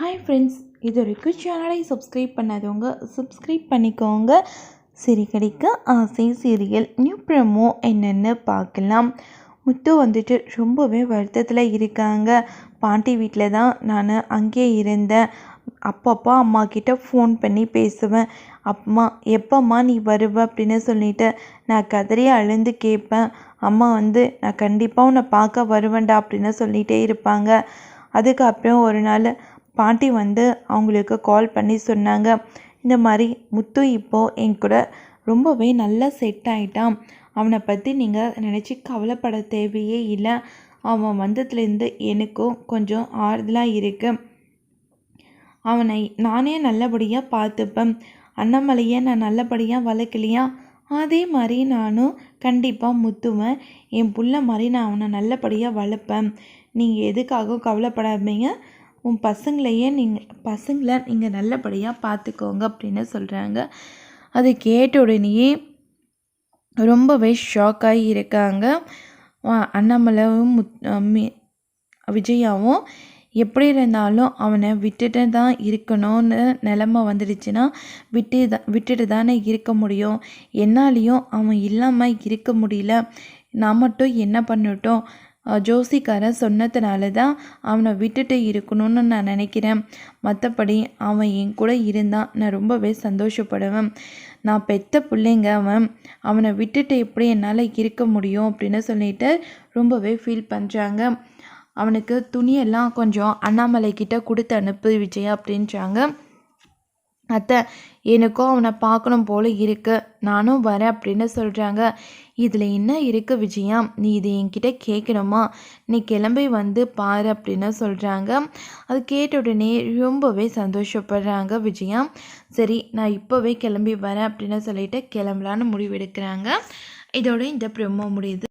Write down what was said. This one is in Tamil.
ஹாய் ஃப்ரெண்ட்ஸ், இது வரைக்கும் சேனலை சப்ஸ்கிரைப் பண்ணாதவங்க சப்ஸ்கிரைப் பண்ணிக்கோங்க. சிறுகடிக்க ஆசை சீரியல் நியூ ப்ரோமோ என்னென்னு பார்க்கலாம். முத்து வந்துட்டு ரொம்பவே வருத்தத்தில் இருக்காங்க. பாட்டி வீட்டில் தான் நான் அங்கே இருந்தேன். அப்பப்போ அம்மா கிட்ட ஃபோன் பண்ணி பேசுவேன். அம்மா எப்போம்மா நீ வருவ அப்படின்னு சொல்லிட்டு நான் கதறி அழுந்து கேட்பேன். அம்மா நான் கண்டிப்பாக உன்னை பார்க்க வருவேன்டா அப்படின்னு சொல்லிகிட்டே இருப்பாங்க. அதுக்கப்புறம் ஒரு நாள் பாட்டி அவங்களுக்கு கால் பண்ணி சொன்னாங்க, இந்த மாதிரி முத்து இப்போது என் கூட ரொம்பவே நல்லா செட் ஆகிட்டான். அவனை பற்றி நீங்கள் நினச்சி கவலைப்பட தேவையே இல்லை. அவன் வந்ததுலேருந்து எனக்கும் கொஞ்சம் ஆறுதலாக இருக்குது. அவனை நானே நல்லபடியாக பார்த்துப்பேன். அண்ணாமலையை நான் நல்லபடியாக வளர்க்கலையா, அதே மாதிரி நானும் கண்டிப்பாக முத்துவேன் என் புள்ள மாதிரி நான் அவனை நல்லபடியாக வளர்ப்பேன். நீங்கள் எதுக்காகவும் கவலைப்படாதீங்க. உன் பசங்களை நீங்கள் நல்லபடியாக பார்த்துக்கோங்க அப்படின்னு சொல்கிறாங்க. அதை கேட்ட உடனேயே ரொம்பவே ஷாக்காகி இருக்காங்க. அண்ணாமலையும் விஜயாவும் எப்படி இருந்தாலும் அவனை விட்டுட்டு தான் இருக்கணும்னு நிலமை வந்துடுச்சுன்னா விட்டுட்டு தானே இருக்க முடியும். என்னாலேயும் அவன் இல்லாமல் இருக்க முடியல. நான் மட்டும் என்ன பண்ணட்டும், ஜோசிக்காரன் சொன்னதுனால தான் அவனை விட்டுட்டு இருக்கணும்னு நான் நினைக்கிறேன். மற்றபடி அவன் என் கூட இருந்தால் நான் ரொம்பவே சந்தோஷப்படுவேன். நான் பெத்த பிள்ளைங்க அவனை விட்டுட்டு எப்படி என்னால் இருக்க முடியும் அப்படின்னு சொல்லிட்டு ரொம்பவே ஃபீல் பண்ணுறாங்க. அவனுக்கு துணியெல்லாம் கொஞ்சம் அண்ணாமலை கிட்ட கொடுத்து அனுப்பு விஜயா அப்படின்றாங்க. அத்தை, எனக்கும் அவனை பார்க்கணும் போல் இருக்கு, நானும் வரேன் அப்படின்னு சொல்கிறாங்க. இதில் என்ன இருக்குது விஜயா, நீ இது என்கிட்ட கேட்கணுமா, நீ கிளம்பி பாரு அப்படின்னு சொல்கிறாங்க. அது கேட்ட உடனே ரொம்பவே சந்தோஷப்படுறாங்க விஜயா. சரி, நான் இப்போவே கிளம்பி வரேன் அப்படின்னு சொல்லிட்டு கிளம்பலான்னு முடிவெடுக்கிறாங்க. இதோட இந்த ப்ரோமோ முடியுது.